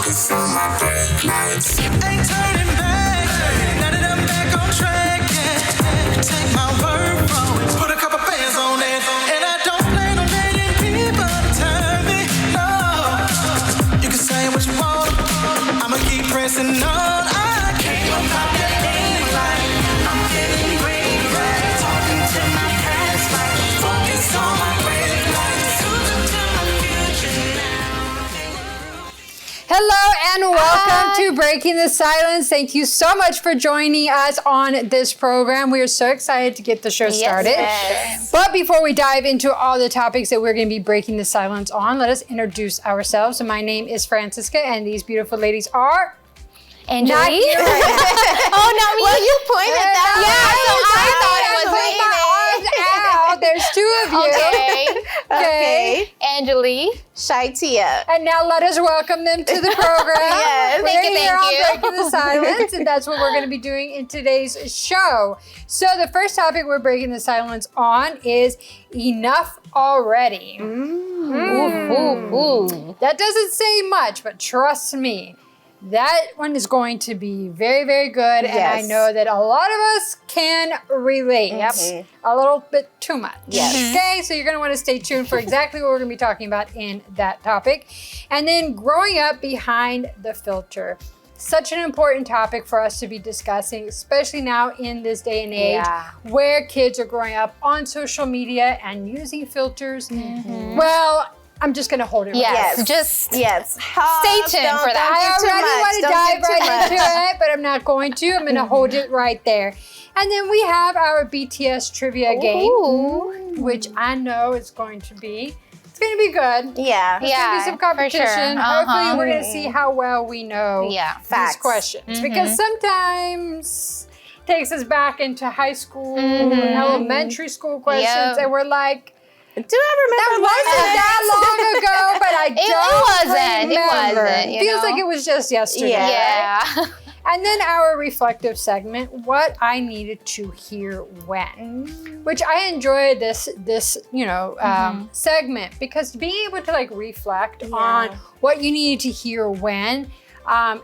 Focus on my brake lights. Ain't turning back. Now that I'm back on track, yeah. Take my word from it. Put a couple bands on it. And I don't plan on letting people turn me. No. You can say what you want. I'ma keep pressing on. I can't go pop that thing like I'm getting green right. Talking to my past life. Focus on my brake lights. Cruising to my future now. Hello and welcome to Breaking the Silence. Thank you so much for joining us on this program. We are so excited to get the show started. Yes. But before we dive into all the topics that we're going to be breaking the silence on, let us introduce ourselves. So my name is Francisca and these beautiful ladies are... Angelique? Not you right now. Oh, not me. Well, you pointed that Yeah, way. I put my arms out. There's two of you. Okay. Angelique. Shaitia. And now let us welcome them to the program. Yes. We're Thank you. here on Breaking the Silence, and that's what we're going to be doing in today's show. So the first topic we're breaking the silence on is enough already. Ooh. That doesn't say much, but trust me, that one is going to be very, very good. And I Yes. know that a lot of us can relate. A little bit too much. Yes. Okay, so you're going to want to stay tuned for exactly what we're going to be talking about in that topic. And then growing up behind the filter. Such an important topic for us to be discussing, especially now in this day and age where kids are growing up on social media and using filters. Well, I'm just going to hold it Yes. right Just Yes. stay tuned for that. I already want to dive right into it, but I'm not going to. I'm going to hold it right there. And then we have our BTS Trivia game, which I know is going to be, it's going to be good. Yeah. There's going to be some competition. For sure. Hopefully we're going to see how well we know these Facts. questions. Because sometimes it takes us back into high school, elementary school questions, and we're like, Do I remember wasn't that long ago, but I don't remember. It wasn't, you Feels know? like it was just yesterday. Yeah. And then our reflective segment, what I needed to hear when, which I enjoyed this segment because being able to like reflect on what you needed to hear when,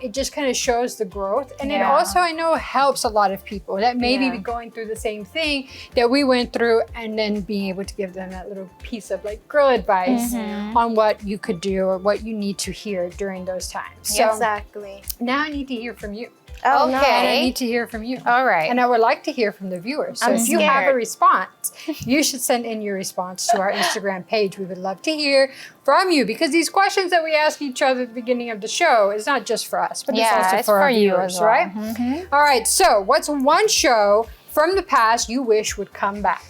it just kind of shows the growth. And it also, I know, helps a lot of people that maybe be going through the same thing that we went through and then being able to give them that little piece of like girl advice on what you could do or what you need to hear during those times. So Exactly. now I need to hear from you. Oh, And I need to hear from you. All right. And I would like to hear from the viewers. So I'm if you have a scared. response, you should send in your response to our Instagram page. We would love to hear from you because these questions that we ask each other at the beginning of the show is not just for us, but it's also for our you viewers, as well. right? All right. So what's one show from the past you wish would come back?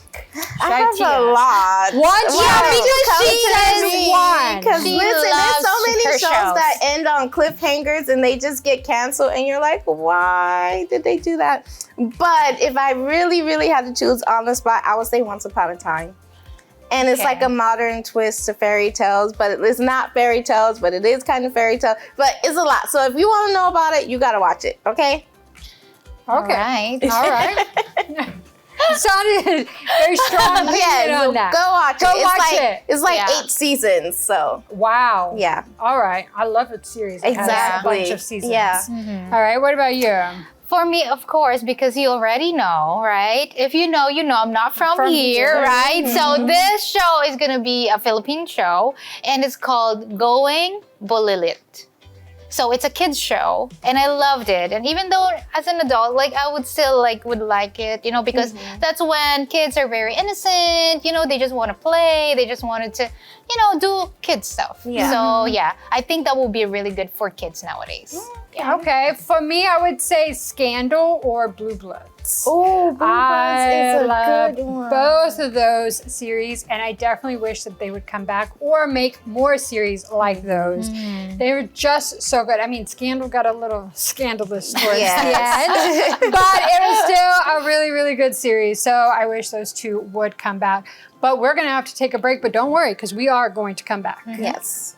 I have a lot. One show. because she says one. Because She listen, there's so loves many her shows shows. that end on cliffhangers and they just get canceled and you're like, why did they do that? But if I really, really had to choose on the spot, I would say Once Upon a Time. And it's like a modern twist to fairy tales, but it's not fairy tales, but it is kind of fairy tale. But it's a lot. So if you want to know about it, you got to watch it, okay? Okay. Right. All right. You sounded very strong on that. Go watch it. Go It's watch like, it. It's like Yeah. 8 seasons, so Wow. yeah. All right. I love a series that has a Exactly. bunch of seasons. Yeah. All right. What about you? For me, of course, because you already know, right? If you know, you know. I'm not from here, here. right? So this show is going to be a Philippine show, and it's called Going Bulilit. So it's a kids show, and I loved it. And even though as an adult, like I would still would like it, because that's when kids are very innocent. They just want to play. They just wanted to, do kid stuff. Yeah. So yeah, I think that will be really good for kids nowadays. Yeah. Okay. For me, I would say Scandal or Blue Bloods. Oh, Blue I Bloods is a love good one. both of those series, and I definitely wish that they would come back or make more series like those. They were just so good. I mean, Scandal got a little scandalous towards the end, but it was still a really, really good series. So I wish those two would come back. But we're going to have to take a break, but don't worry, because we are going to come back. Yes.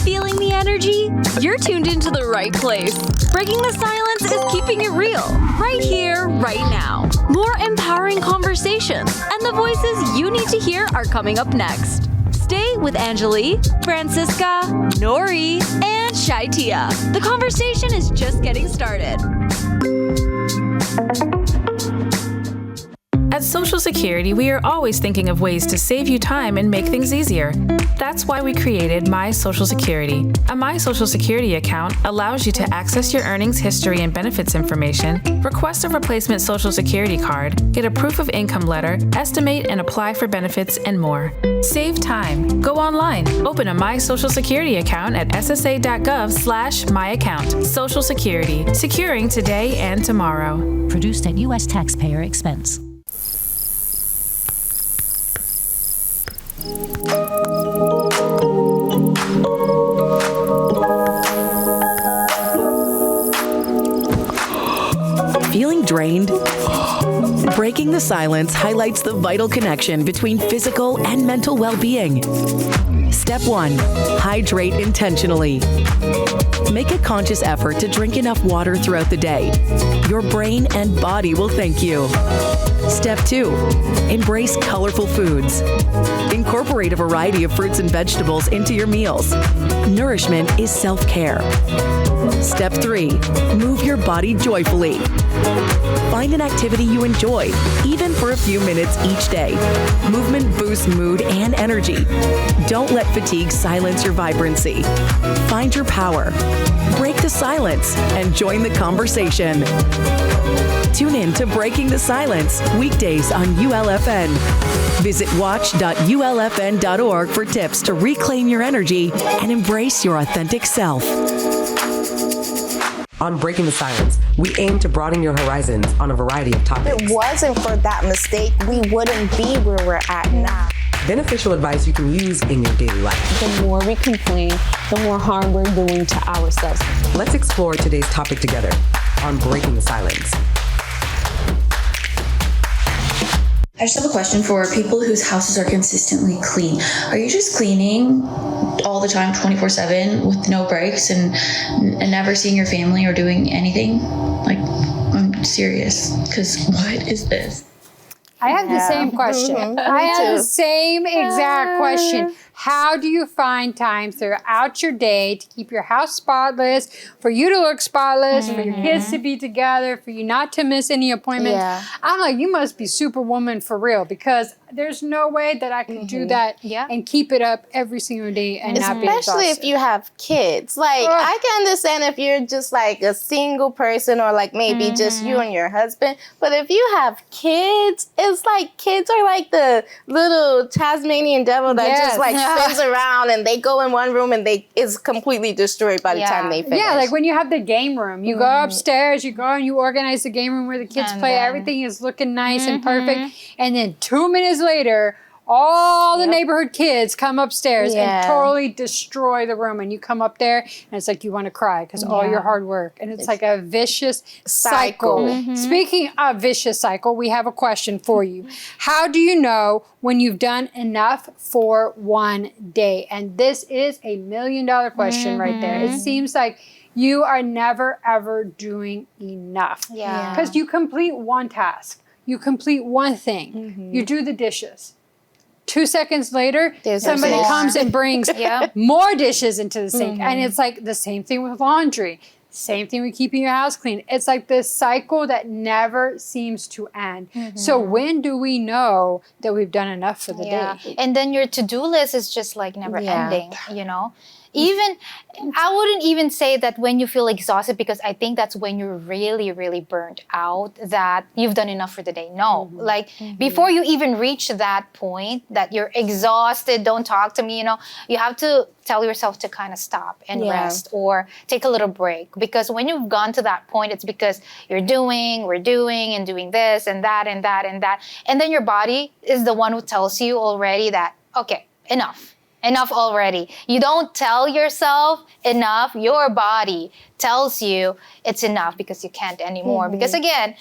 Feeling the energy? You're tuned into the right place. Breaking the silence is keeping it real, right here, right now. More empowering conversations and the voices you need to hear are coming up next. Stay with Angeli, Francisca, Nori, and Shaitia. The conversation is just getting started. At Social Security, we are always thinking of ways to save you time and make things easier. That's why we created My Social Security. A My Social Security account allows you to access your earnings history and benefits information, request a replacement Social Security card, get a proof of income letter, estimate and apply for benefits, and more. Save time. Go online. Open a My Social Security account at ssa.gov/myaccount. Social Security. Securing today and tomorrow. Produced at U.S. taxpayer expense. Feeling drained? Breaking the silence highlights the vital connection between physical and mental well-being. Step 1. Hydrate intentionally. Make a conscious effort to drink enough water throughout the day. Your brain and body will thank you. Step 2. Embrace colorful foods. Incorporate a variety of fruits and vegetables into your meals. Nourishment is self-care. Step 3. Move your body joyfully. Find an activity you enjoy, even for a few minutes each day. Movement boosts mood and energy. Don't let fatigue silence your vibrancy. Find your power. Break the silence and join the conversation. Tune in to Breaking the Silence, weekdays on ULFN. Visit watch.ulfn.org for tips to reclaim your energy and embrace your authentic self. On Breaking the Silence, we aim to broaden your horizons on a variety of topics. If it wasn't for that mistake, we wouldn't be where we're at now. Beneficial advice you can use in your daily life. The more we complain, the more harm we're doing to ourselves. Let's explore today's topic together on Breaking the Silence. I just have a question for people whose houses are consistently clean. Are you just cleaning all the time, 24/7, with no breaks and never seeing your family or doing anything? Like, I'm serious, because what is this? I have the same question. I have the same exact question. How do you find time throughout your day to keep your house spotless, for you to look spotless, for your kids to be together, for you not to miss any appointments? Yeah. I'm like, you must be superwoman for real, because there's no way that I can do that and keep it up every single day and not be exhausted. Especially if you have kids. Like, I can understand if you're just like a single person or like maybe just you and your husband. But if you have kids, it's like kids are like the little Tasmanian devil that just like spins around and they go in one room and it's completely destroyed by the time they finish. Yeah, like when you have the game room, you go upstairs, you go and you organize the game room where the kids play. Everything is looking nice and perfect. And then 2 minutes later, all the neighborhood kids come upstairs and totally destroy the room. And you come up there and it's like you want to cry because all your hard work. And it's like a vicious cycle. Speaking of vicious cycle, we have a question for you. How do you know when you've done enough for one day? And this is a $1 million question right there. It seems like you are never, ever doing enough. Because you complete one task. You complete one thing. You do the dishes. 2 seconds later, somebody comes and brings more dishes into the sink. And it's like the same thing with laundry. Same thing with keeping your house clean. It's like this cycle that never seems to end. So when do we know that we've done enough for the day? And then your to-do list is just like never ending, you know? Even, I wouldn't even say that when you feel exhausted, because I think that's when you're really, really burnt out, that you've done enough for the day. No, like before you even reach that point that you're exhausted, don't talk to me, you know, you have to tell yourself to kind of stop and rest or take a little break. Because when you've gone to that point, it's because we're doing and doing this and that and that and that. And then your body is the one who tells you already that, okay, enough already. You don't tell yourself enough. Your body tells you it's enough because you can't anymore. Because again,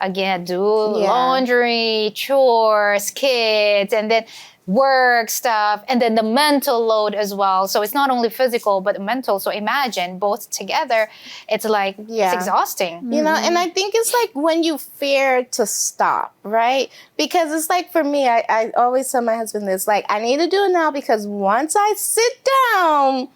again, do laundry, chores, kids, and then work stuff, and then the mental load as well. So it's not only physical, but mental. So imagine both together, it's like, it's exhausting. You know, and I think it's like when you fear to stop, right? Because it's like for me, I always tell my husband this, like, I need to do it now because once I sit down,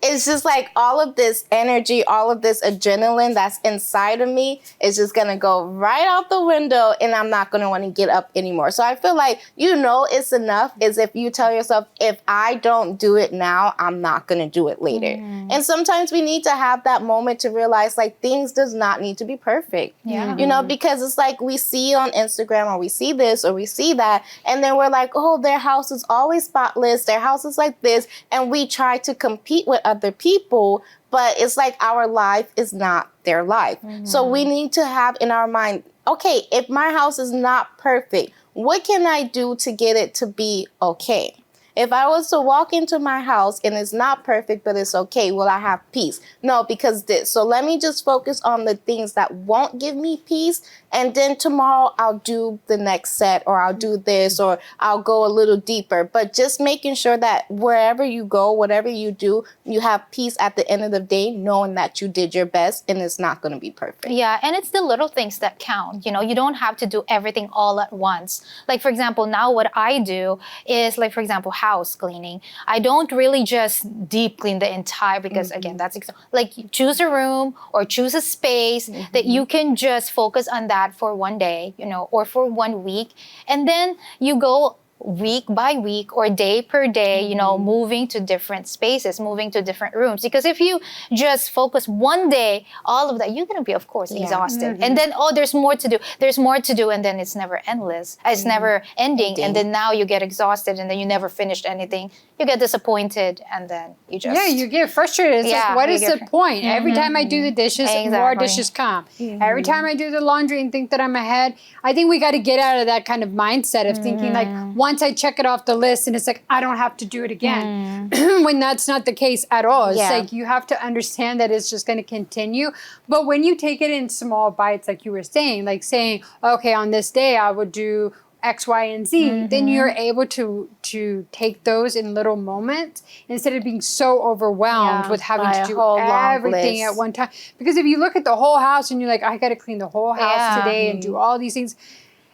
it's just like all of this energy, all of this adrenaline that's inside of me is just going to go right out the window and I'm not going to want to get up anymore. So I feel like, you know, it's enough is if you tell yourself, if I don't do it now, I'm not going to do it later. And sometimes we need to have that moment to realize like things does not need to be perfect. You know, because it's like we see on Instagram or we see this or we see that and then we're like, oh, their house is always spotless. Their house is like this. And we try to compete with other people, but it's like our life is not their life. So we need to have in our mind, okay, if my house is not perfect, what can I do to get it to be okay? If I was to walk into my house and it's not perfect, but it's okay, will I have peace? No, because this. So let me just focus on the things that won't give me peace. And then tomorrow I'll do the next set or I'll do this or I'll go a little deeper. But just making sure that wherever you go, whatever you do, you have peace at the end of the day, knowing that you did your best and it's not going to be perfect. Yeah, and it's the little things that count. You know, you don't have to do everything all at once. Like, for example, now what I do is, like, for example, house cleaning. I don't really just deep clean the entire, because again, that's like choose a room or choose a space that you can just focus on that for one day, you know, or for 1 week. And then you go week by week or day per day, you know, moving to different spaces, moving to different rooms. Because if you just focus one day, all of that, you're going to be, of course, exhausted. And then, oh, there's more to do. There's more to do. And then it's never endless. It's never ending. And then now you get exhausted and then you never finished anything. You get disappointed and then you just... Yeah, you get frustrated. It's like, what is the point? Every time I do the dishes, more dishes come. Every time I do the laundry and think that I'm ahead, I think we got to get out of that kind of mindset of thinking like, once I check it off the list and it's like, I don't have to do it again. When that's not the case at all. It's like, you have to understand that it's just going to continue. But when you take it in small bites, like you were saying, like saying, okay, on this day, I would do X, Y, and Z, then you're able to take those in little moments instead of being so overwhelmed with having to do everything at one time. Because if you look at the whole house and you're like, I got to clean the whole house today and do all these things,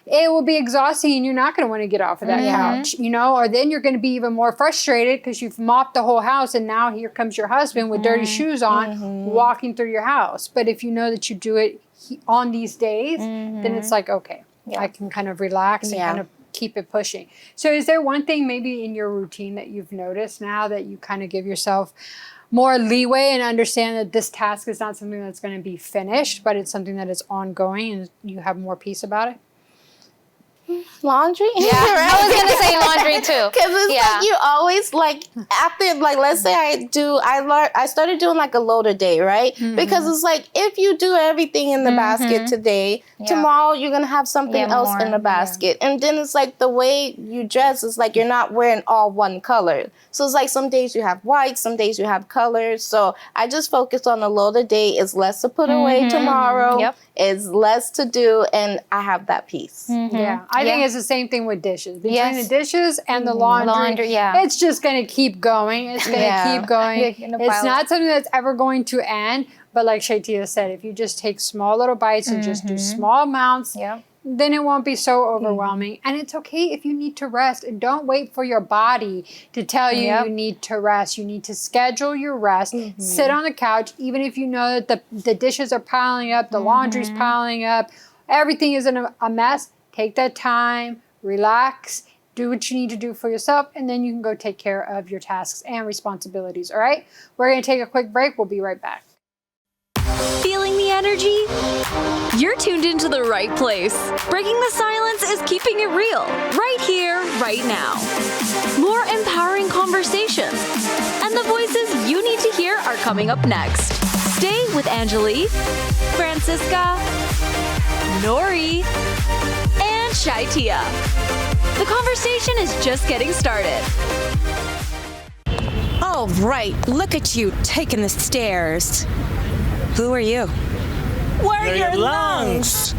it will be exhausting and you're not going to want to get off of that couch, you know, or then you're going to be even more frustrated because you've mopped the whole house and now here comes your husband with dirty shoes on walking through your house. But if you know that you do it on these days, then it's like, okay, I can kind of relax and kind of keep it pushing. So is there one thing maybe in your routine that you've noticed now that you kind of give yourself more leeway and understand that this task is not something that's going to be finished, but it's something that is ongoing and you have more peace about it? Laundry? Yeah, I was gonna say laundry too. Because it's like you always like after like let's say I started doing like a load a day, right? Because it's like if you do everything in the basket today, tomorrow you're gonna have something else in the basket. And then it's like the way you dress is like you're not wearing all one color. So it's like some days you have white, some days you have colors. So I just focus on the load a day. It's less to put away tomorrow. It's less to do, and I have that peace. Yeah, I think it's the same thing with dishes. Between the dishes and the laundry, it's just going to keep going. It's going to keep going. It's not something that's ever going to end. But like Shaitia said, if you just take small little bites and just do small amounts, then it won't be so overwhelming. And it's okay if you need to rest. And don't wait for your body to tell you you need to rest. You need to schedule your rest. Sit on the couch, even if you know that the dishes are piling up, the laundry's piling up, everything is in a mess. Take that time, relax, do what you need to do for yourself, and then you can go take care of your tasks and responsibilities, all right? We're going to take a quick break. We'll be right back. Feeling the energy? You're tuned into the right place. Breaking the silence is keeping it real, right here, right now. More empowering conversations, and the voices you need to hear are coming up next. Stay with Angelique, Francisca, Nori, and Shaitia. The conversation is just getting started. All right, look at you taking the stairs. Who are you? We're your lungs.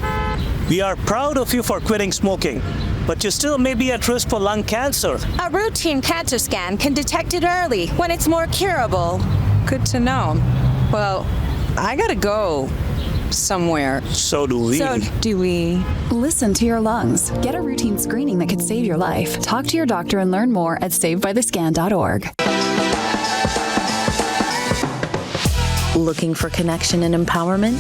We are proud of you for quitting smoking, but you still may be at risk for lung cancer. A routine cancer scan can detect it early when it's more curable. Good to know. Well, I gotta go somewhere. So do we. Listen to your lungs. Get a routine screening that could save your life. Talk to your doctor and learn more at savedbythescan.org. Looking for connection and empowerment?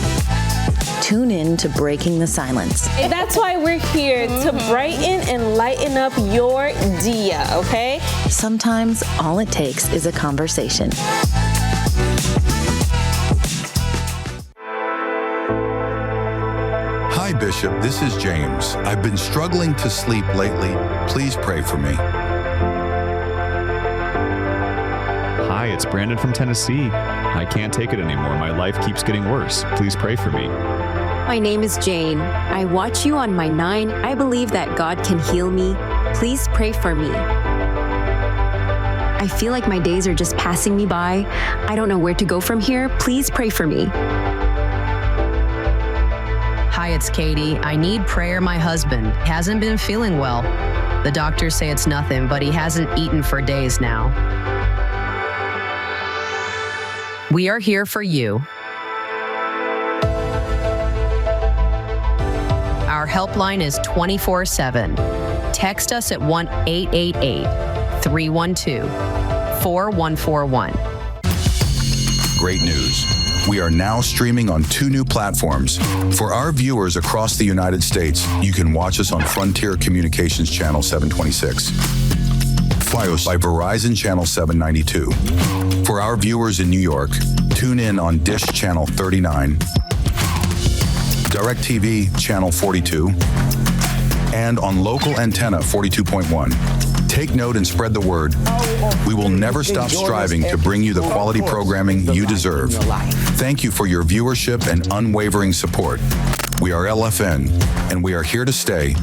Tune in to Breaking the Silence. And that's why we're here to brighten and lighten up your dia, okay? Sometimes all it takes is a conversation. Hi, Bishop. This is James. I've been struggling to sleep lately. Please pray for me. Hi, it's Brandon from Tennessee. I can't take it anymore. My life keeps getting worse. Please pray for me. My name is Jane. I watch you on my 9. I believe that God can heal me. Please pray for me. I feel like my days are just passing me by. I don't know where to go from here. Please pray for me. Hi, it's Katie. I need prayer. My husband hasn't been feeling well. The doctors say it's nothing, but he hasn't eaten for days now. We are here for you. Our helpline is 24/7. Text us at 1-888-312-4141. Great news. We are now streaming on 2 new platforms. For our viewers across the United States, you can watch us on Frontier Communications Channel 726. Fios by Verizon Channel 792. For our viewers in New York, tune in on Dish Channel 39, DirecTV Channel 42, and on local antenna 42.1. Take note and spread the word. We will never stop striving to bring you the quality programming you deserve. Thank you for your viewership and unwavering support. We are LFN, and we are here to stay.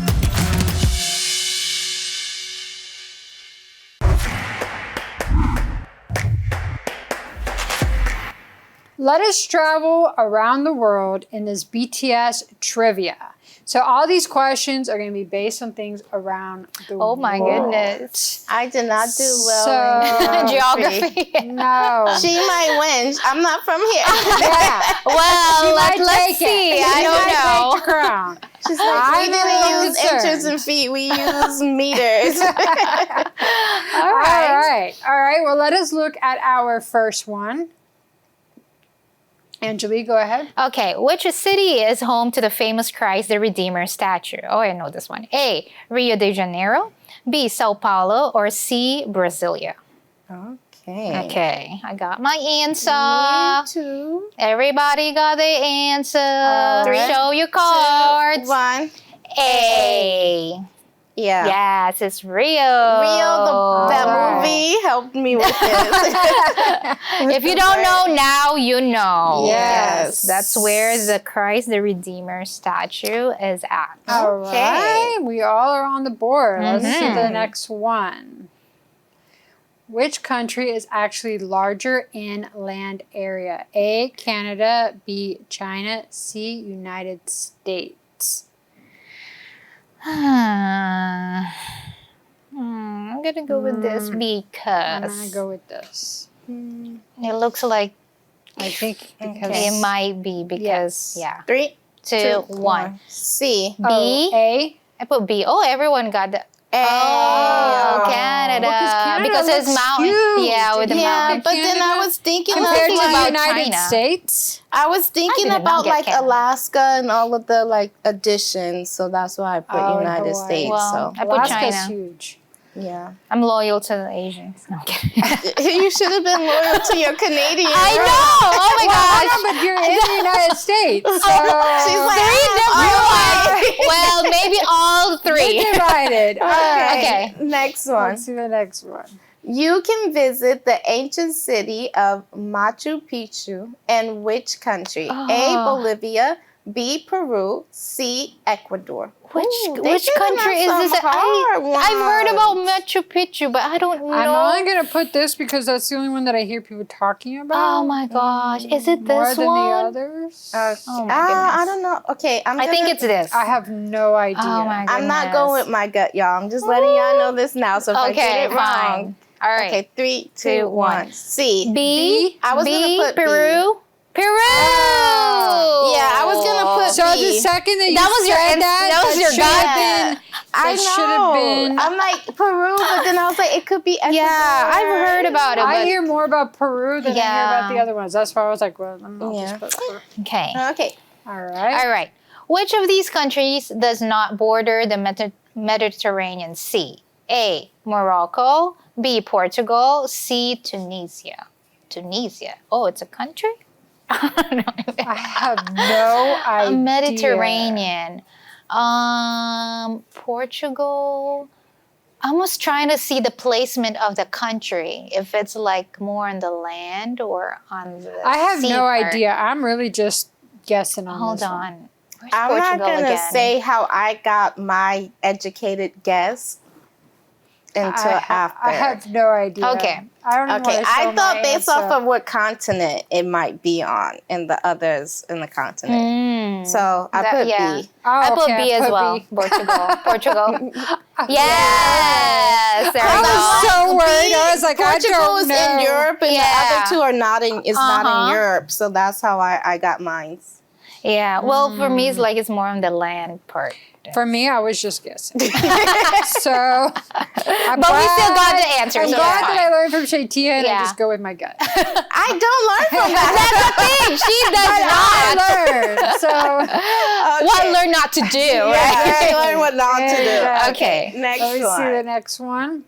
Let us travel around the world in this BTS Trivia. So all these questions are going to be based on things around the world. Oh my goodness. I did not do well in geography. No. She might win. I'm not from here. Yeah. Well, let's see. I don't know. Take the crown. She's like, we didn't use inches and feet. We use meters. All right. Well, let us look at our first one. Angelique, go ahead. Okay, which city is home to the famous Christ the Redeemer statue? Oh, I know this one. A, Rio de Janeiro, B, Sao Paulo, or C, Brasilia? Okay, I got my answer. Me too. Everybody got the answer. 3, Show your cards. 2, 1. A. Yeah. Yes, it's Rio. That movie helped me with this. If you don't know, now you know. Yes. That's where the Christ the Redeemer statue is at. All right. We all are on the board. Let's see the next one. Which country is actually larger in land area? A, Canada, B, China, C, United States. I'm gonna go with this because I'm gonna go with this. It looks like I think because it might be because 3, 2, 1. C. B. A. I put B. Oh, everyone got the. Oh, Canada. Well, because it's mountain. huge. Yeah, with the mountain. But then I was thinking compared to the about United China. States. I was thinking I did not about get like Canada. Alaska and all of the like additions, so that's why I put United Hawaii. States. Well, I put Alaska's China. huge. Yeah. I'm loyal to the Asians. No, I'm kidding. You should have been loyal to your Canadian. I know. Oh my gosh. No, but you're in the United States. So She's like, Well, maybe all 3. You're divided. Okay. Next one. Let's see the next one. You can visit the ancient city of Machu Picchu in which country? A, Bolivia, B, Peru, C, Ecuador. Which giving country us is this? some hard I've heard about ones. Machu Picchu, but I don't know. I'm only gonna put this because that's the only one that I hear people talking about. Oh my gosh, is it More this than one? the others? Oh my goodness. I don't know. Okay, I think it's this. I have no idea. Oh my goodness. I'm not going with my gut, y'all. I'm just letting y'all know this now. So if I get it fine. wrong. All right. Okay, 3, 2, 1. C. B. I was gonna put Peru. B. Peru. Yeah, I was gonna put So B. the second that you That was your said ins- that was your should have gut. been. I That should have been. I'm like Peru, but then I was like, it could be Ecuador. Yeah, I've heard about it. I But hear more about Peru than I hear about the Yeah. other ones. That's why I was like, well, I'm not just put Peru. okay. Okay. All right. All right. Which of these countries does not border the Mediterranean Sea? A. Morocco. B. Portugal. C. Tunisia. Tunisia. Oh, it's a country? I have no idea. Mediterranean. Portugal. I was trying to see the placement of the country. If it's like more on the land or on the I have sea no part. idea. I'm really just guessing on Hold this on. one. Where's I'm Portugal not gonna again? say how I got my educated guess until after. I have no idea. Okay. I don't Okay, want to I thought based off of what continent it might be on and the others in the continent. So I put B. I put okay, B I as put well. B. Portugal. Yes. There I we go. was so worried. I was like, Portugal I don't is know. in Europe and the other two are not in. It's not Uh-huh. in Europe, so that's how I got mine. Yeah. Well, for me, it's like it's more on the land part. For me, I was just guessing. So, but But we still got the answer. I'm so glad that's that fine. I learned from Shaitia and I Yeah. just go with my gut. I don't learn from that. That's the thing. She does not. I learned. So, What learn not to do, right? Yeah, I learn what not to do. Okay. Next let me see the one. next one.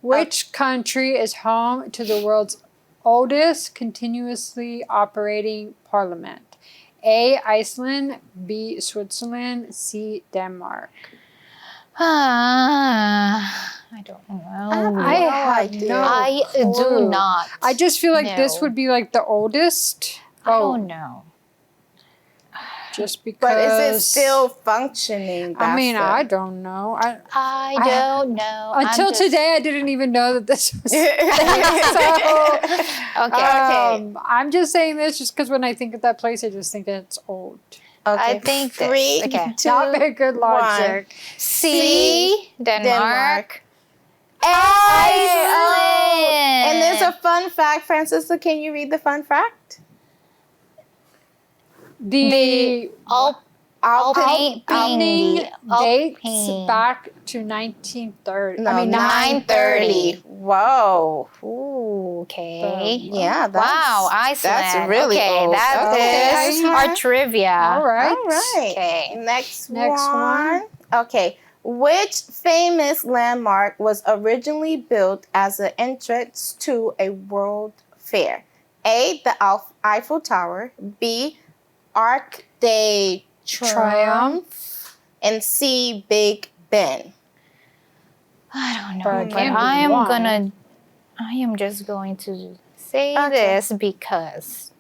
Which country is home to the world's oldest continuously operating parliament? A. Iceland. B. Switzerland. C. Denmark. I don't know. I have no I do clue. not. I just feel like this know. would be like the oldest. I don't know. Just because. But is it still functioning? I mean, That's I don't know. I don't know. Until I'm just- today, I didn't even know that this was. Okay. I'm just saying this just because when I think of that place, I just think it's old. I think this. 3, Okay. 2, Not very good 1. logic. C. Denmark. Iceland. Iceland. And there's a fun fact, Francisca. Can you read the fun fact? The Alpine opening dates Alpine. back to 1930. No, I mean, 930. Whoa. Ooh, okay. Yeah, that's, Wow, Iceland. That's really okay, old. That Okay. is our trivia. All right. All right. Okay. Next Next one. Okay. Which famous landmark was originally built as an entrance to a world fair? A. The Eiffel Tower. B. Arc de Triomphe. And C. Big Ben. I don't know, But it but can't be I am just going to say Okay. this because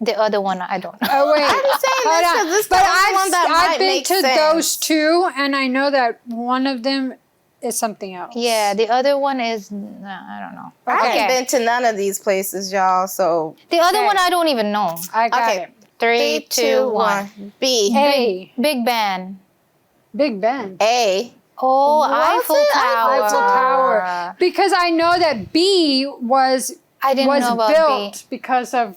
the other one I don't know. Oh wait, I'm saying this Hold on. because this is the But only one that might I've been make to sense. those two, and I know that one of them is something else. Yeah, the other one is I don't know. I haven't Okay. been to none of these places, y'all. So The other one I don't even know. I got okay. it. 3, 2, 1. B. A. Big Ben. Big Ben. A. Oh, Was Eiffel it Tower. Eiffel Tower. Because I know that B was I didn't know about built B. because of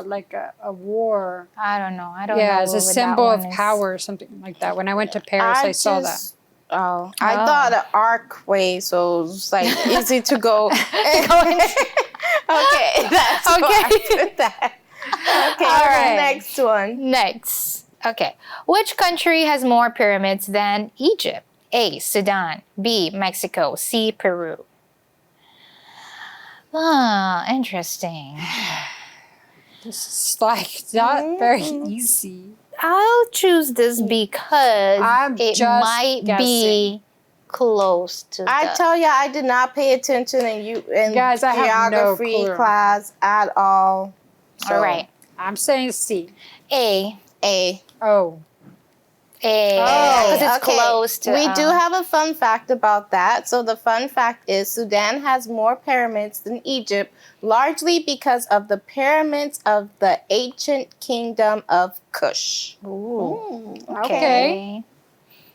like a war. I don't know. I don't know. Yeah, as a what that symbol one of is. power or something like that. When I went to Paris, I saw that. Oh, I thought an arcway, so it's like easy to go. Okay, that's Okay. okay. That. Okay, All right. next one. Next. Okay. Which country has more pyramids than Egypt? A. Sudan. B. Mexico. C. Peru. Ah, interesting. This is like not very easy. I'll choose this because I'm it just might be close to I the... tell you, I did not pay attention in Guys, I have no geography clue. class at all. So All right. I'm saying C. A. A. Oh. Because it's close to... We do have a fun fact about that. So the fun fact is Sudan has more pyramids than Egypt, largely because of the pyramids of the ancient kingdom of Kush. Ooh. Okay.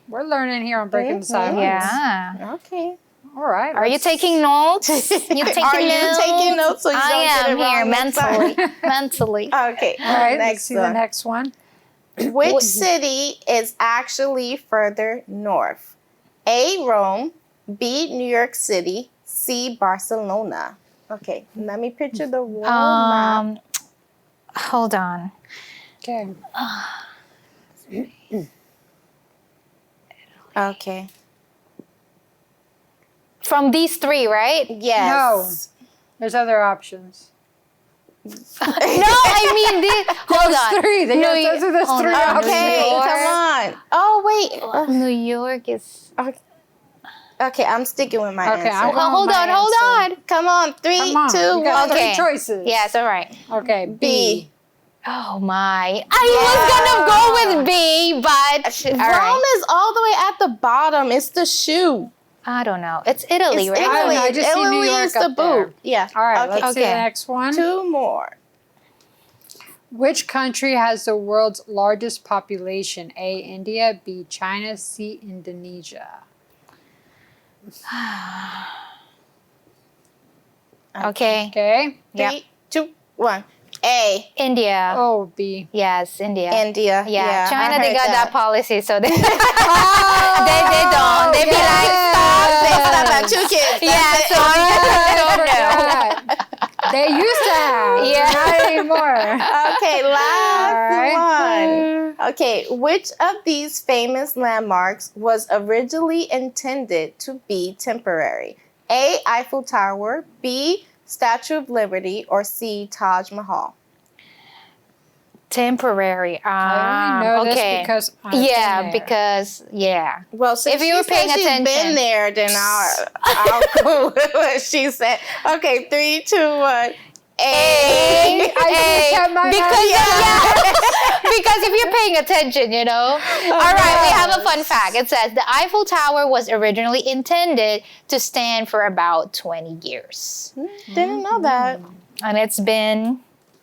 We're learning here on Breaking the Silence. Yeah. Okay. All right. Are you taking notes? You taking notes? Are you taking notes so you don't get it wrong next time? mentally. Okay. All right. Let's see the next one. Which city is actually further north? A, Rome, B, New York City, C, Barcelona. Okay, let me picture the world map. Hold on. Okay. Okay. From these three, right? Yes. No. There's other options. No, I mean, hold on. Three. Those are the three options. Okay, come on. Oh, wait. New York is... Okay, I'm sticking with my answer. Hold on. Come on, 3, 2, 1. Three choices. Yes, all right. Okay, B. Oh my. I was gonna go with B, but... Rome is all the way at the bottom. It's the shoe. I don't know. It's Italy, right? Italy. I just see New Italy York is the up there. boot. Yeah. All right, let's see the next one. 2 more. Which country has the world's largest population? A, India, B, China, C, Indonesia. Okay. Okay. 3, 2, 1. A. India. Oh, B. Yes, India. India. Yeah. China, I they heard got that policy, so they... they don't. They be like, stop at 2 kids. Yeah, so we don't know. They used to have. Yeah. Not anymore. Okay, last one. Okay, which of these famous landmarks was originally intended to be temporary? A, Eiffel Tower, B, Statue of Liberty, or C, Taj Mahal? Temporary. I only know this because I've been there. Because Well, since if you were paying she's attention, been there, then I'll go with what she said. Okay, 3, 2, 1. A. Because if you're paying attention, you know. All right, we have a fun fact. It says the Eiffel Tower was originally intended to stand for about 20 years. Didn't know that. And it's been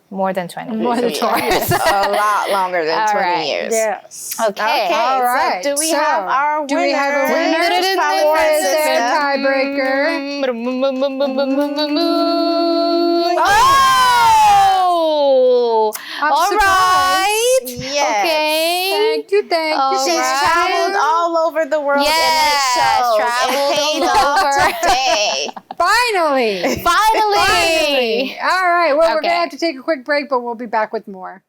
more than 20 years. More than 20 years. A lot longer than 20 years. Yes. Okay. All right. So do we have our winner? Do we have a winner? Or is there a tiebreaker? Oh! All right. Yes. Okay. Thank you. She's traveled all over the world, and it shows. Traveled It paid all off over. today. Finally. Finally. All right. Well, we're going to have to take a quick break, but we'll be back with more.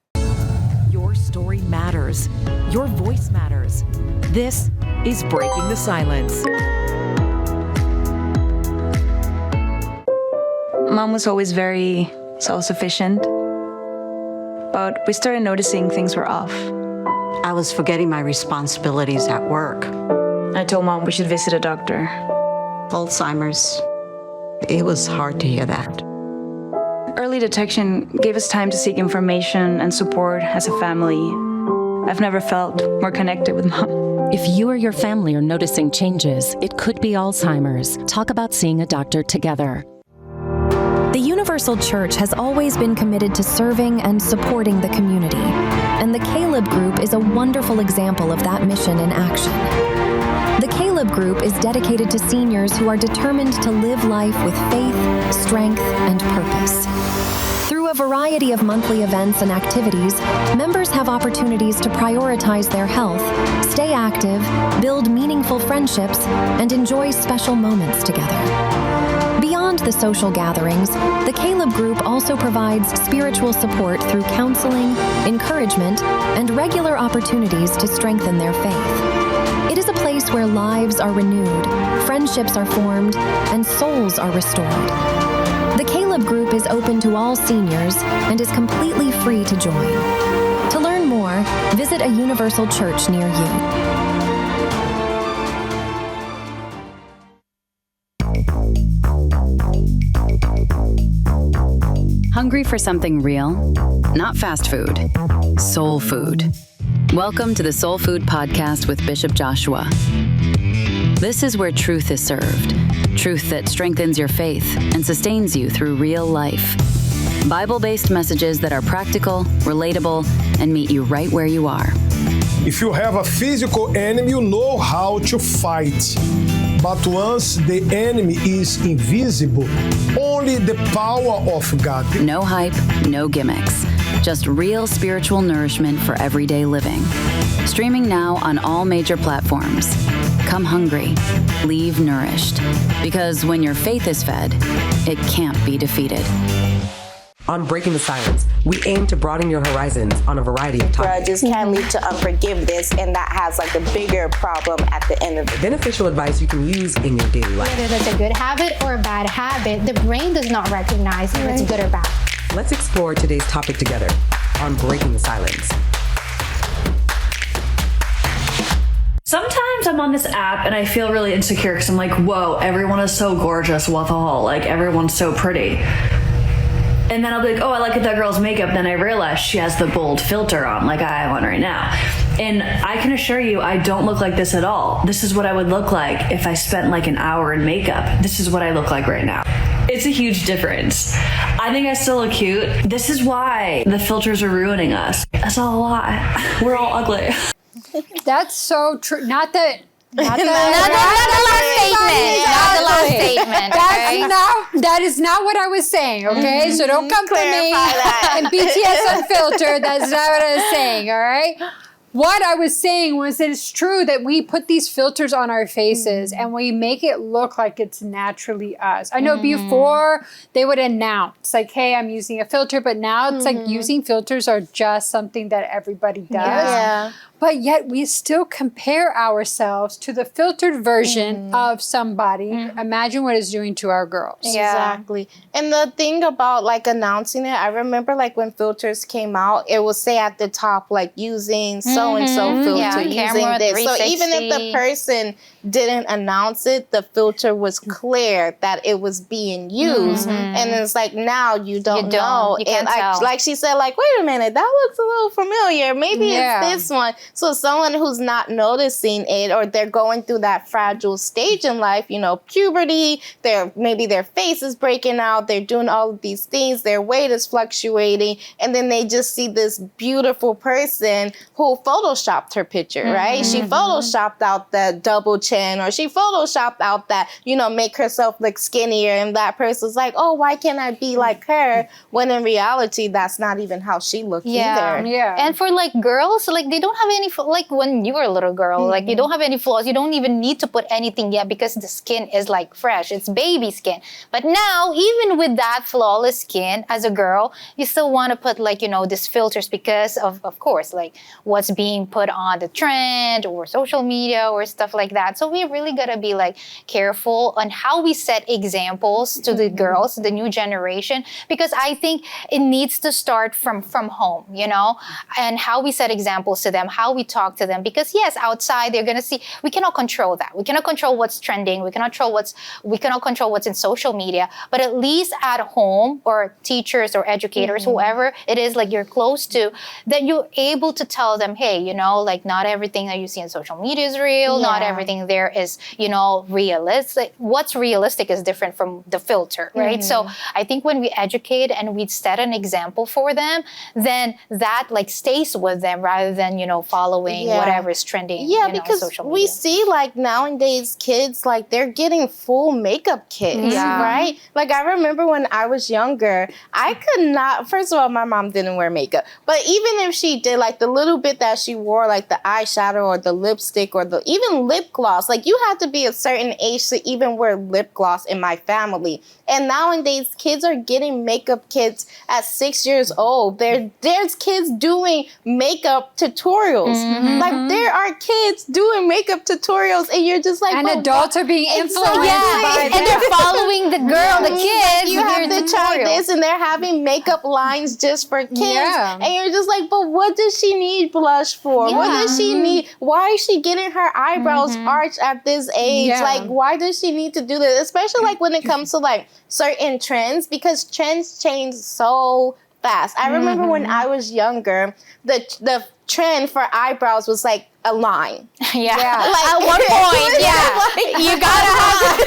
Your story matters. Your voice matters. This is Breaking the Silence. Mom was always very self-sufficient, but we started noticing things were off. I was forgetting my responsibilities at work. I told Mom we should visit a doctor. Alzheimer's. It was hard to hear that. Early detection gave us time to seek information and support as a family. I've never felt more connected with Mom. If you or your family are noticing changes, it could be Alzheimer's. Talk about seeing a doctor together. The Universal Church has always been committed to serving and supporting the community, and the Caleb Group is a wonderful example of that mission in action. The Caleb Group is dedicated to seniors who are determined to live life with faith, strength, and purpose. Through a variety of monthly events and activities, members have opportunities to prioritize their health, stay active, build meaningful friendships, and enjoy special moments together. Beyond the social gatherings, the Caleb Group also provides spiritual support through counseling, encouragement, and regular opportunities to strengthen their faith. It is a place where lives are renewed, friendships are formed, and souls are restored. The Caleb Group is open to all seniors and is completely free to join. To learn more, visit a Universal Church near you. Hungry for something real? Not fast food. Soul food. Welcome to the Soul Food Podcast with Bishop Joshua. This is where truth is served, truth that strengthens your faith and sustains you through real life. Bible-based messages that are practical, relatable, and meet you right where you are. If you have a physical enemy, you know how to fight. But once the enemy is invisible, only the power of God. No hype, no gimmicks. Just real spiritual nourishment for everyday living. Streaming now on all major platforms. Come hungry, leave nourished. Because when your faith is fed, it can't be defeated. On Breaking the Silence, we aim to broaden your horizons on a variety of topics. Grudges can lead to unforgiveness, and that has like a bigger problem at the end of it. Beneficial advice you can use in your daily life. Whether that's a good habit or a bad habit, the brain does not recognize if it's good or bad. Let's explore today's topic together on Breaking the Silence. Sometimes I'm on this app and I feel really insecure because I'm like, whoa, everyone is so gorgeous, what the hell? Like, everyone's so pretty. And then I'll be like, oh, I like that girl's makeup. Then I realize she has the bold filter on, like I have on right now. And I can assure you, I don't look like this at all. This is what I would look like if I spent like an hour in makeup. This is what I look like right now. It's a huge difference. I think I still look cute. This is why the filters are ruining us. That's all a lie. We're all ugly. That's so true. Not the last statement. That is not what I was saying, okay? So don't come to me and BTS Unfiltered. That's not what I was saying, all right? What I was saying was that it's true that we put these filters on our faces and we make it look like it's naturally us. I know before they would announce like, hey, I'm using a filter, but now it's like using filters are just something that everybody does. Yeah. But yet we still compare ourselves to the filtered version of somebody. Imagine what it's doing to our girls. Exactly. And the thing about like announcing it, I remember like when filters came out, it would say at the top like using so-and-so filter, using this. So even if the person didn't announce it, the filter was clear that it was being used. And it's like now you don't know. You can't tell. Like she said, like, wait a minute, that looks a little familiar. Maybe it's this one. So someone who's not noticing it, or they're going through that fragile stage in life, you know, puberty, maybe their face is breaking out, they're doing all of these things, their weight is fluctuating, and then they just see this beautiful person who photoshopped her picture, right? She photoshopped out the double chin, or she photoshopped out that, you know, make herself look skinnier, and that person's like, oh, why can't I be like her? When in reality, that's not even how she looked either. Yeah. And for like girls, like they don't have any, like when you were a little girl, like you don't have any flaws. You don't even need to put anything yet because the skin is like fresh. It's baby skin. But now, even with that flawless skin as a girl, you still want to put like, you know, these filters because of course, like what's being put on the trend or social media or stuff like that. So we really got to be like careful on how we set examples to the girls, the new generation, because I think it needs to start from home, you know, and how we set examples to them, how we talk to them, because yes, outside they're gonna see. We cannot control that. We cannot control what's trending. We cannot control what's in social media. But at least at home, or teachers or educators, whoever it is, like you're close to, that you're able to tell them, hey, you know, like not everything that you see in social media is real. Not everything there is, you know, realistic. What's realistic is different from the filter, right? So I think when we educate and we set an example for them, then that like stays with them rather than, you know, following whatever is trending. Yeah, you know, because social media. we see like nowadays kids, like they're getting full makeup kits, right? Like I remember when I was younger, I could not, first of all, my mom didn't wear makeup, but even if she did, like the little bit that she wore, like the eyeshadow or the lipstick or the even lip gloss, like you had to be a certain age to even wear lip gloss in my family. And nowadays kids are getting makeup kits at 6 years old. There's kids doing makeup tutorials. Like there are kids doing makeup tutorials, and you're just like, and adults are being influenced by and they're following the girl, the kids. You have to try this, and they're having makeup lines just for kids. And you're just like, but what does she need blush for? What does she need? Why is she getting her eyebrows arched at this age? Like, why does she need to do this? Especially like when it comes to like certain trends, because trends change so fast. I remember when I was younger, the trend for eyebrows was like a line. Yeah. Like, at one point, you gotta have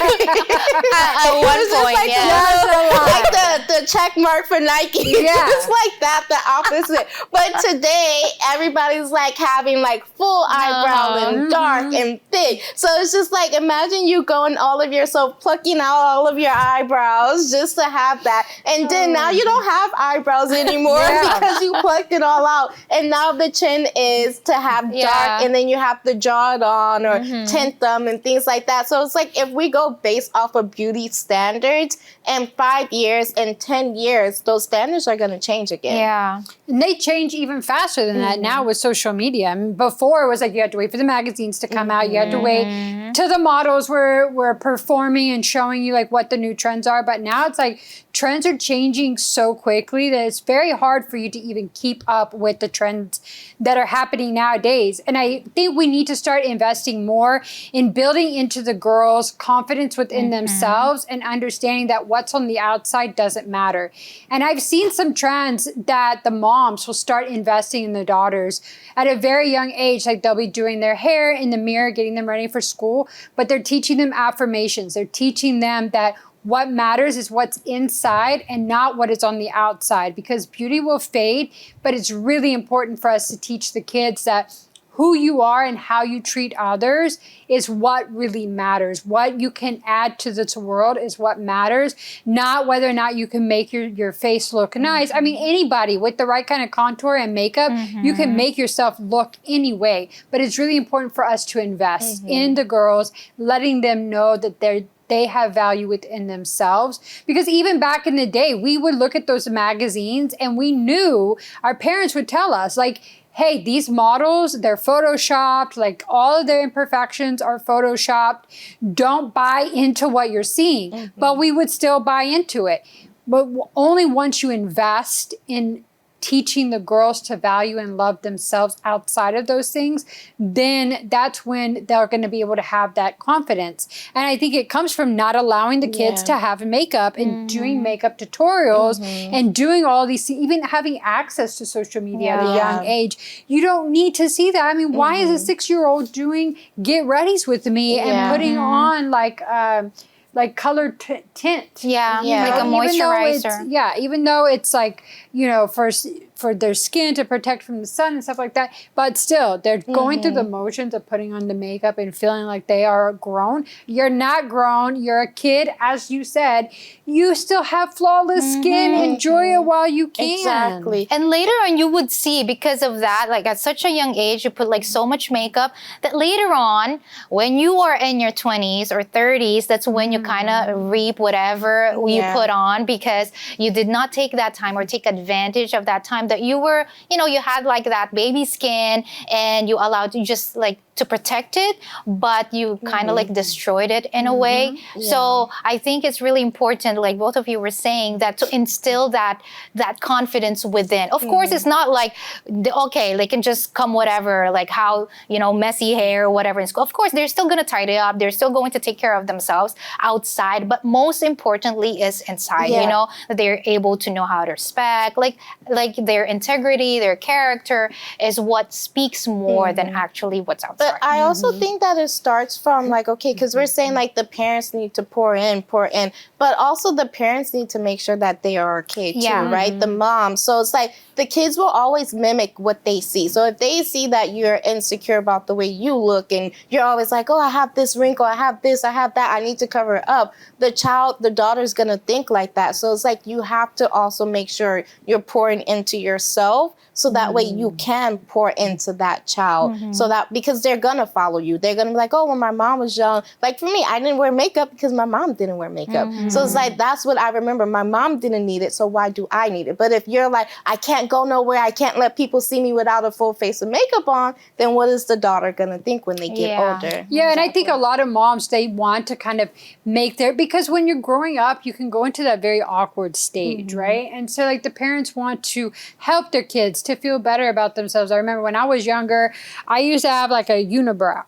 at one point, like the check mark for Nike. It's like that, the opposite. But today, everybody's like having like full eyebrow and dark and thick. So it's just like, imagine you going all of yourself, plucking out all of your eyebrows just to have that. And then now you don't have eyebrows anymore because you plucked it all out. And now the chin is to have dark, and then you have to draw it on or tint them and things like that. So it's like, if we go based off of beauty standards, in 5 years and 10 years, those standards are going to change again. Yeah. And they change even faster than that now with social media. I mean, before it was like you had to wait for the magazines to come out. You had to wait till the models were performing and showing you like what the new trends are. But now it's like trends are changing so quickly that it's very hard for you to even keep up with the trends that are happening nowadays. And I think we need to start investing more in building into the girls' confidence within themselves and understanding that what's on the outside doesn't matter. And I've seen some trends that the moms will start investing in the daughters at a very young age. Like they'll be doing their hair in the mirror, getting them ready for school, but they're teaching them affirmations. They're teaching them that what matters is what's inside and not what is on the outside, because beauty will fade, but it's really important for us to teach the kids that who you are and how you treat others is what really matters. What you can add to this world is what matters, not whether or not you can make your face look nice. I mean, anybody with the right kind of contour and makeup, you can make yourself look any way. But it's really important for us to invest in the girls, letting them know that they have value within themselves. Because even back in the day, we would look at those magazines and we knew, our parents would tell us, like, hey, these models, they're photoshopped, like all of their imperfections are photoshopped. Don't buy into what you're seeing. But we would still buy into it. But only once you invest in teaching the girls to value and love themselves outside of those things, then that's when they're going to be able to have that confidence. And I think it comes from not allowing the kids to have makeup and doing makeup tutorials and doing all these, even having access to social media at a young age. You don't need to see that. I mean, why is a 6-year-old doing get readies with me and putting on like colored tint. Yeah, like a moisturizer. Even though it's like, you know, for their skin to protect from the sun and stuff like that, but still, they're going through the motions of putting on the makeup and feeling like they are grown. You're not grown. You're a kid. As you said, you still have flawless skin. Enjoy it while you can. Exactly. And later on, you would see, because of that, like at such a young age, you put like so much makeup that later on, when you are in your 20s or 30s, that's when you kind of reap whatever you put on, because you did not take that time or take advantage of that time that you were, you know, you had like that baby skin and you allowed you just like to protect it, but you kind of like destroyed it in a way. So I think it's really important, like both of you were saying, that to instill that confidence within. Of course, it's not like, okay, they can just come whatever, like how, you know, messy hair or whatever in school. Of course, they're still going to tidy up. They're still going to take care of themselves outside. But most importantly is inside, you know, that they're able to know how to respect, like their integrity, their character is what speaks more than actually what's outside. But I also think that it starts from like, okay, because we're saying like the parents need to pour in, but also the parents need to make sure that they are okay too, right? The mom. So it's like the kids will always mimic what they see. So if they see that you're insecure about the way you look and you're always like, oh, I have this wrinkle, I have this, I have that, I need to cover it up. The daughter's going to think like that. So it's like you have to also make sure you're pouring into yourself, so that way you can pour into that child. So that, because they're going to follow you. They're going to be like, oh, when my mom was young, like for me, I didn't wear makeup because my mom didn't wear makeup. So it's like, that's what I remember. My mom didn't need it, so why do I need it? But if you're like, I can't go nowhere, I can't let people see me without a full face of makeup on, then what is the daughter going to think when they get older? Yeah, and I think a lot of moms, they want to kind of make because when you're growing up, you can go into that very awkward stage, right? And so like the parents want to help their kids to feel better about themselves. I remember when I was younger, I used to have like a unibrow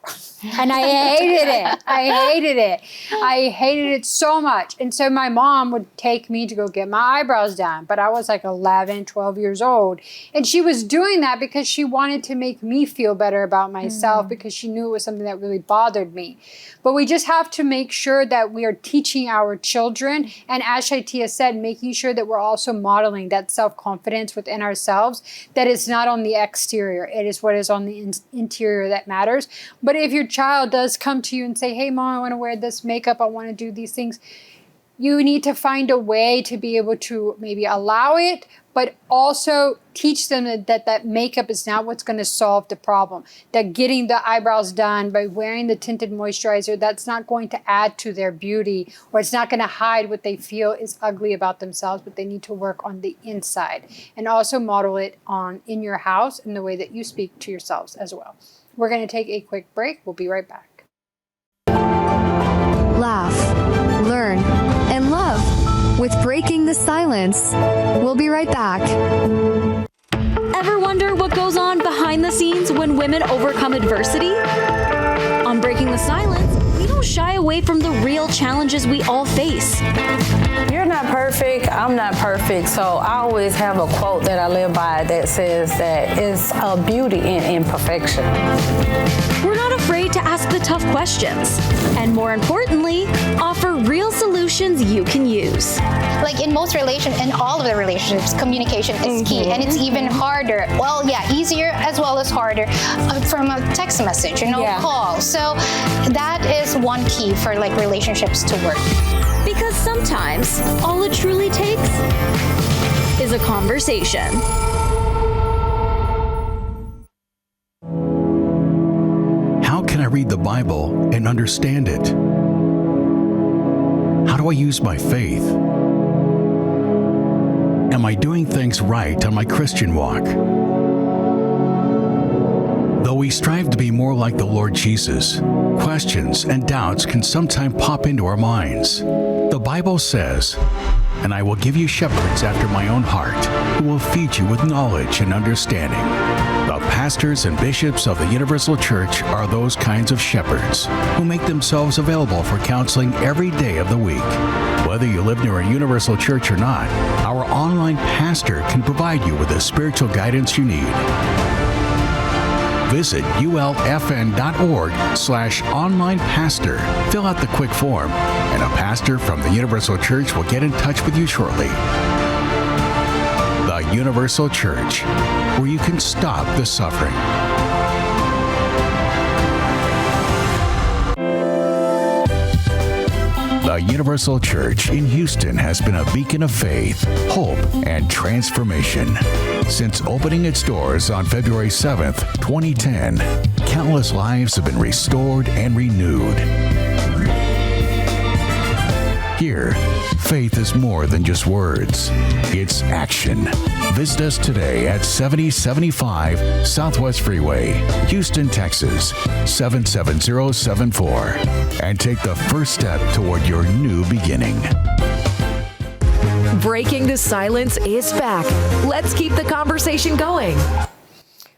and I hated it. I hated it so much. And so my mom would take me to go get my eyebrows done, but I was like 11, 12 years old. And she was doing that because she wanted to make me feel better about myself because she knew it was something that really bothered me. But we just have to make sure that we are teaching our children, and as Shaitia said, making sure that we're also modeling that self-confidence within ourselves, that it's not on the exterior, it is what is on the interior that matters. But if your child does come to you and say, hey mom, I want to wear this makeup, I want to do these things, you need to find a way to be able to maybe allow it, but also teach them that makeup is not what's going to solve the problem. That getting the eyebrows done by wearing the tinted moisturizer, that's not going to add to their beauty, or it's not going to hide what they feel is ugly about themselves, but they need to work on the inside. And also model it in your house in the way that you speak to yourselves as well. We're going to take a quick break. We'll be right back. Laugh, learn, and love with Breaking the Silence. We'll be right back. Ever wonder what goes on behind the scenes when women overcome adversity? On Breaking the Silence, we don't shy away from the real challenges we all face. You're not perfect, I'm not perfect, so I always have a quote that I live by that says that it's a beauty in imperfection. We're not afraid to ask the tough questions, and more importantly, offer real solutions you can use. Like in most relationships, in all of the relationships, communication is key, and it's even harder. Well, yeah, easier as well as harder from a text message, call. So that is one key for like relationships to work. Because sometimes all it truly takes is a conversation. How can I read the Bible and understand it? How do I use my faith? Am I doing things right on my Christian walk? Though we strive to be more like the Lord Jesus, questions and doubts can sometimes pop into our minds. The Bible says, "And I will give you shepherds after my own heart, who will feed you with knowledge and understanding." The pastors and bishops of the Universal Church are those kinds of shepherds who make themselves available for counseling every day of the week. Whether you live near a Universal Church or not, our online pastor can provide you with the spiritual guidance you need. Visit ulfn.org/onlinepastor. Fill out the quick form, and a pastor from the Universal Church will get in touch with you shortly. The Universal Church, where you can stop the suffering. The Universal Church in Houston has been a beacon of faith, hope, and transformation. Since opening its doors on February 7th, 2010, countless lives have been restored and renewed. Here, faith is more than just words. It's action. Visit us today at 7075 Southwest Freeway, Houston, Texas, 77074, and take the first step toward your new beginning. Breaking the Silence is back. Let's keep the conversation going.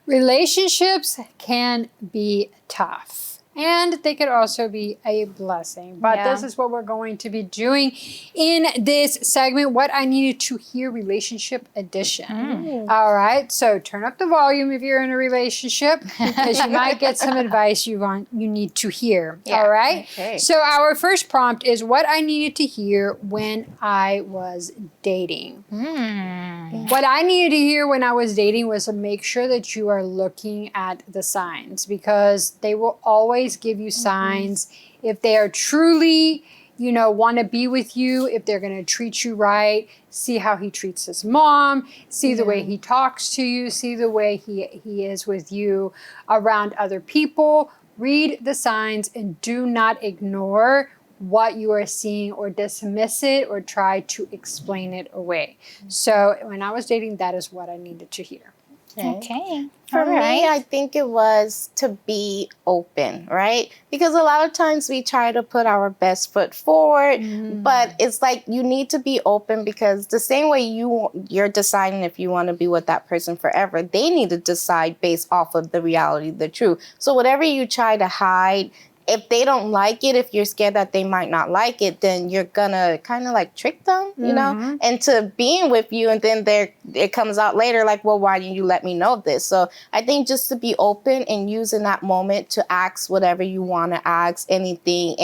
Relationships can be tough. And they could also be a blessing. But this is what we're going to be doing in this segment, What I Needed to Hear Relationship Edition. All right, so turn up the volume if you're in a relationship, because you might get some advice you need to hear. All right? Okay. So our first prompt is what I needed to hear when I was dating. What I needed to hear when I was dating was to make sure that you are looking at the signs, because they will always give you signs if they are truly, want to be with you, if they're going to treat you right. See how he treats his mom, see the way he talks to you, see the way he is with you around other people. Read the signs and do not ignore what you are seeing or dismiss it or try to explain it away. So when I was dating, that is what I needed to hear. Okay. For All me, right. I think it was to be open, right? Because a lot of times we try to put our best foot forward, but it's like you need to be open because the same way you're deciding if you want to be with that person forever, they need to decide based off of the reality, the truth. So whatever you try to hide, if they don't like it, if you're scared that they might not like it, then you're gonna kind of like trick them, you know, into being with you. And then it comes out later like, well, why didn't you let me know this? So I think just to be open and using that moment to ask whatever you want to ask, anything,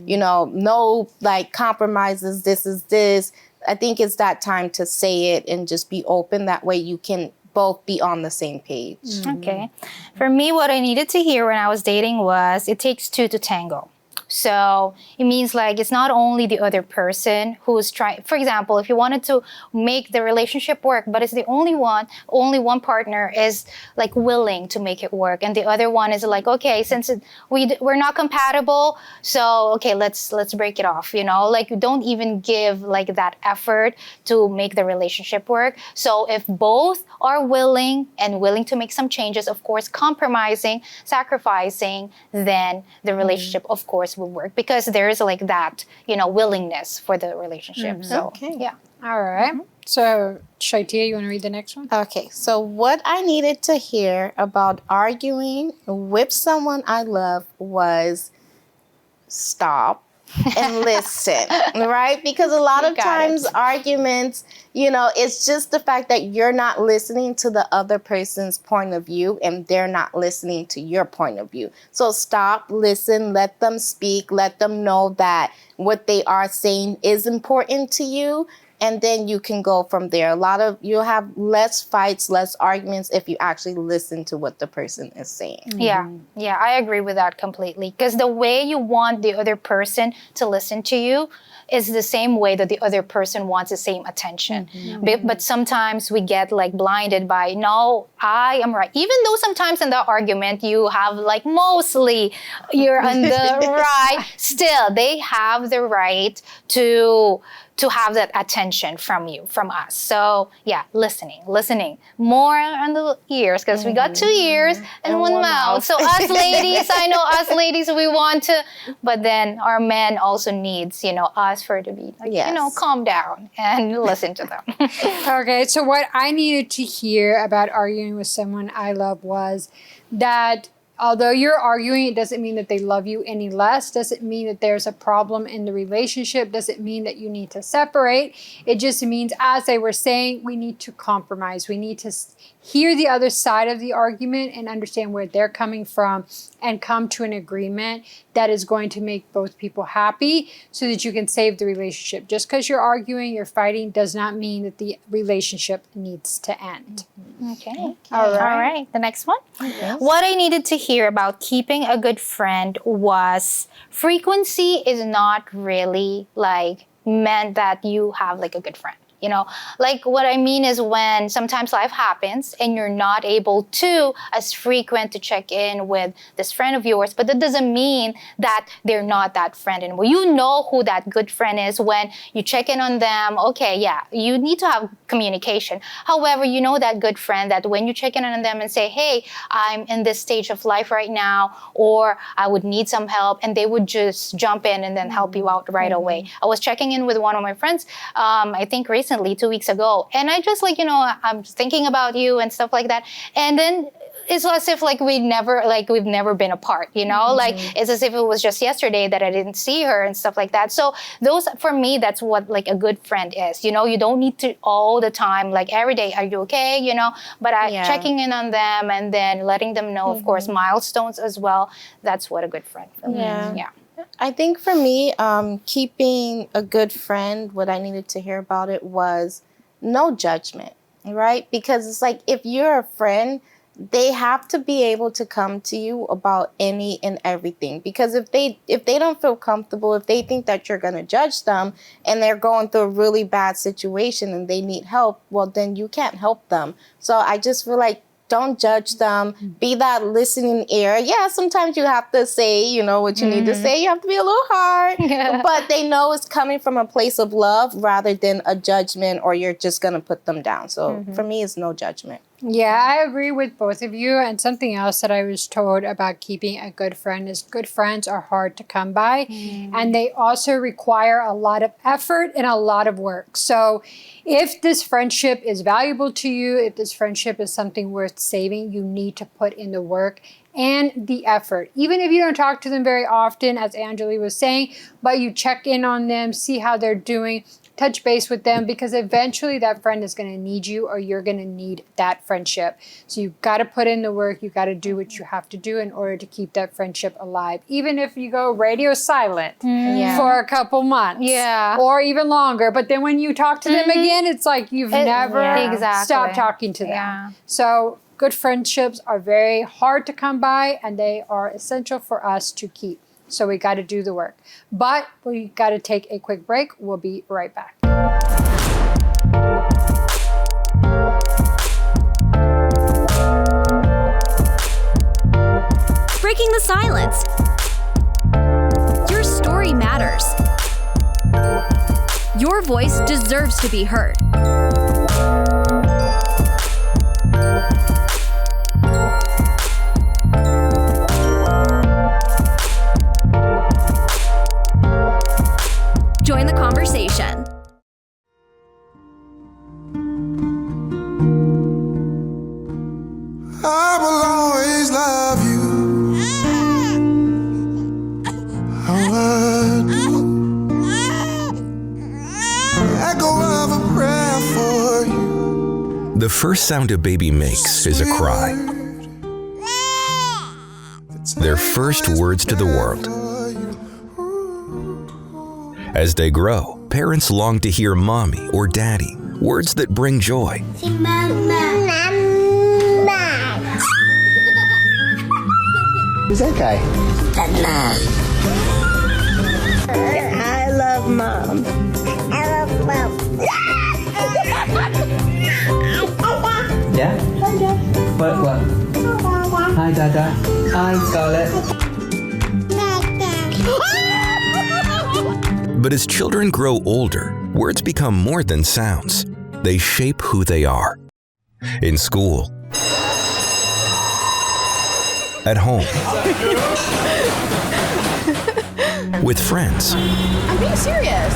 you know, no like compromises, this is this. I think it's that time to say it and just be open. That way you can both be on the same page. Okay. For me, what I needed to hear when I was dating was it takes two to tango. So it means like it's not only the other person who's trying. For example, if you wanted to make the relationship work, but it's the only one partner is like willing to make it work, and the other one is like, okay, since we're not compatible, so okay, let's break it off. You know, like you don't even give like that effort to make the relationship work. So if both are willing to make some changes, of course, compromising, sacrificing, then the relationship, of course, will work because there is like that, you know, willingness for the relationship. So, yeah. All right. So, Shaitia, you want to read the next one? Okay. So what I needed to hear about arguing with someone I love was stop and listen, right? Because a lot of times arguments, you know, it's just the fact that you're not listening to the other person's point of view and they're not listening to your point of view. So stop, listen, let them speak, let them know that what they are saying is important to you. And then you can go from there. You'll have less fights, less arguments if you actually listen to what the person is saying. Yeah, I agree with that completely. Because the way you want the other person to listen to you is the same way that the other person wants the same attention. But sometimes we get like blinded by, no, I am right. Even though sometimes in the argument you have like mostly you're on the right, still they have the right to have that attention from us. So yeah, listening more on the ears because we got 2 ears and one mouth. So us ladies, I know us ladies, we want to, but then our men also needs, you know, us for to be like, you know, calm down and listen to them. Okay, so what I needed to hear about arguing with someone I love was that although you're arguing, it doesn't mean that they love you any less. Doesn't mean that there's a problem in the relationship. Doesn't mean that you need to separate. It just means, as they were saying, we need to compromise. We need to hear the other side of the argument and understand where they're coming from and come to an agreement that is going to make both people happy so that you can save the relationship. Just because you're arguing, you're fighting, does not mean that the relationship needs to end. Okay. All right. The next one. Yes. What I needed to hear about keeping a good friend was frequency is not really like meant that you have like a good friend. You know, like what I mean is when sometimes life happens and you're not able to as frequent to check in with this friend of yours, but that doesn't mean that they're not that friend anymore. You know who that good friend is when you check in on them. Okay, yeah, you need to have communication. However, you know that good friend that when you check in on them and say, hey, I'm in this stage of life right now, or I would need some help, and they would just jump in and then help you out right away. I was checking in with one of my friends, I think recently, 2 weeks ago. And I just like, you know, I'm thinking about you and stuff like that. And then it's as if like we've never been apart, you know, like it's as if it was just yesterday that I didn't see her and stuff like that. So those, for me, that's what like a good friend is. You know, you don't need to all the time, like every day, are you okay? You know, but checking in on them and then letting them know, of course, milestones as well. That's what a good friend for me is. Yeah. I think for me, keeping a good friend, what I needed to hear about it was no judgment, right? Because it's like if you're a friend, they have to be able to come to you about any and everything. Because if they don't feel comfortable, if they think that you're going to judge them and they're going through a really bad situation and they need help, well, then you can't help them. So I just feel like don't judge them. Be that listening ear. Yeah, sometimes you have to say, you know, what you need to say. You have to be a little hard. But they know it's coming from a place of love rather than a judgment or you're just going to put them down. So for me, it's no judgment. Yeah, I agree with both of you. And something else that I was told about keeping a good friend is good friends are hard to come by. And they also require a lot of effort and a lot of work. So if this friendship is valuable to you, if this friendship is something worth saving, you need to put in the work and the effort. Even if you don't talk to them very often, as Angeli was saying, but you check in on them, see how they're doing, touch base with them, because eventually that friend is going to need you, or you're going to need that friendship. So you've got to put in the work. You've got to do what you have to do in order to keep that friendship alive. Even if you go radio silent for a couple months or even longer. But then when you talk to them again, it's like you've never stopped talking to them. So good friendships are very hard to come by, and they are essential for us to keep. So we got to do the work. But we got to take a quick break. We'll be right back. Breaking the silence. Your story matters. Your voice deserves to be heard. Join the conversation. I will always love you. I would. Echo of a prayer for you. The first sound a baby makes is a cry. Their first words to the world. As they grow, parents long to hear mommy or daddy, words that bring joy. Who's that guy? I love mom. I love mom. Yeah? What? Hi, Dada. Hi, Scarlett. But as children grow older, words become more than sounds. They shape who they are. In school, at home, with friends. I'm being serious.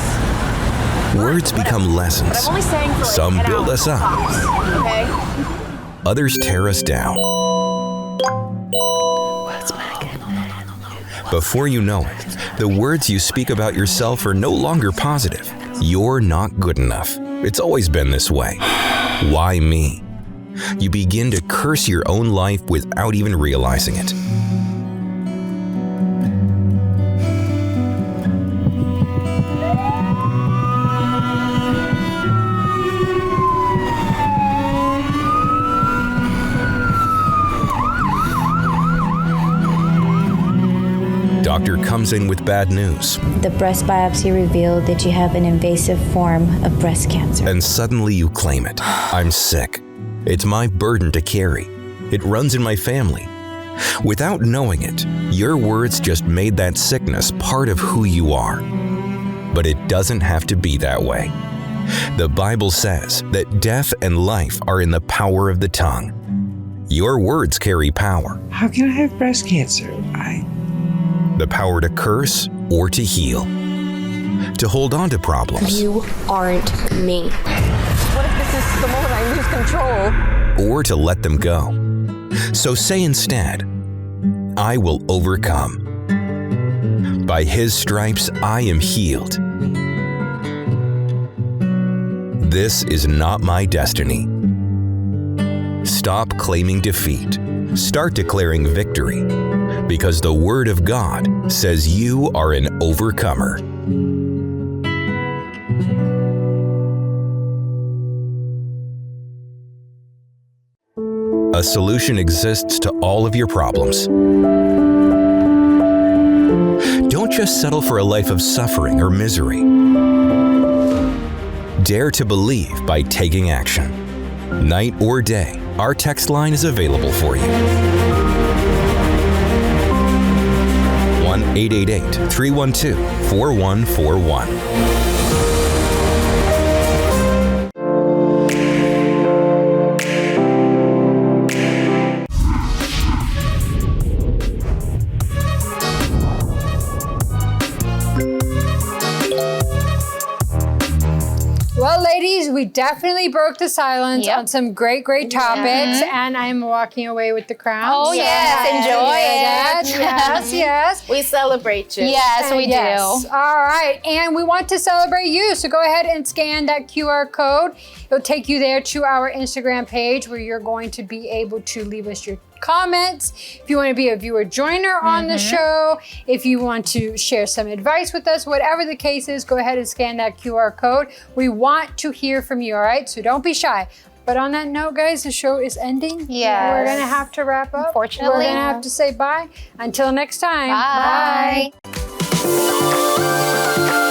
Words become lessons. But I'm only saying for like Some build hour. us up. Okay? Others tear us down. Before you know it, the words you speak about yourself are no longer positive. You're not good enough. It's always been this way. Why me? You begin to curse your own life without even realizing it. Doctor comes in with bad news. The breast biopsy revealed that you have an invasive form of breast cancer. And suddenly you claim it. I'm sick. It's my burden to carry. It runs in my family. Without knowing it, your words just made that sickness part of who you are. But it doesn't have to be that way. The Bible says that death and life are in the power of the tongue. Your words carry power. How can I have breast cancer? The power to curse or to heal. To hold on to problems. You aren't me. What if this is the moment I lose control? Or to let them go. So say instead, I will overcome. By His stripes I am healed. This is not my destiny. Stop claiming defeat. Start declaring victory. Because the Word of God says you are an overcomer. A solution exists to all of your problems. Don't just settle for a life of suffering or misery. Dare to believe by taking action. Night or day, our text line is available for you. 1-888-312-4141. ladies, we definitely broke the silence on some great topics, and I'm walking away with the crown. Oh, yes. Enjoy it. Yes. We celebrate you. Yes, we do. All right. And we want to celebrate you. So go ahead and scan that QR code. It'll take you there to our Instagram page where you're going to be able to leave us your comments. If you want to be a viewer joiner on the show, if you want to share some advice with us, whatever the case is, go ahead and scan that QR code. We want to hear from you, all right? So don't be shy. But on that note, guys, the show is ending. Yes. We're going to have to wrap up. Unfortunately. We're going to have to say bye. Until next time. Bye. Bye.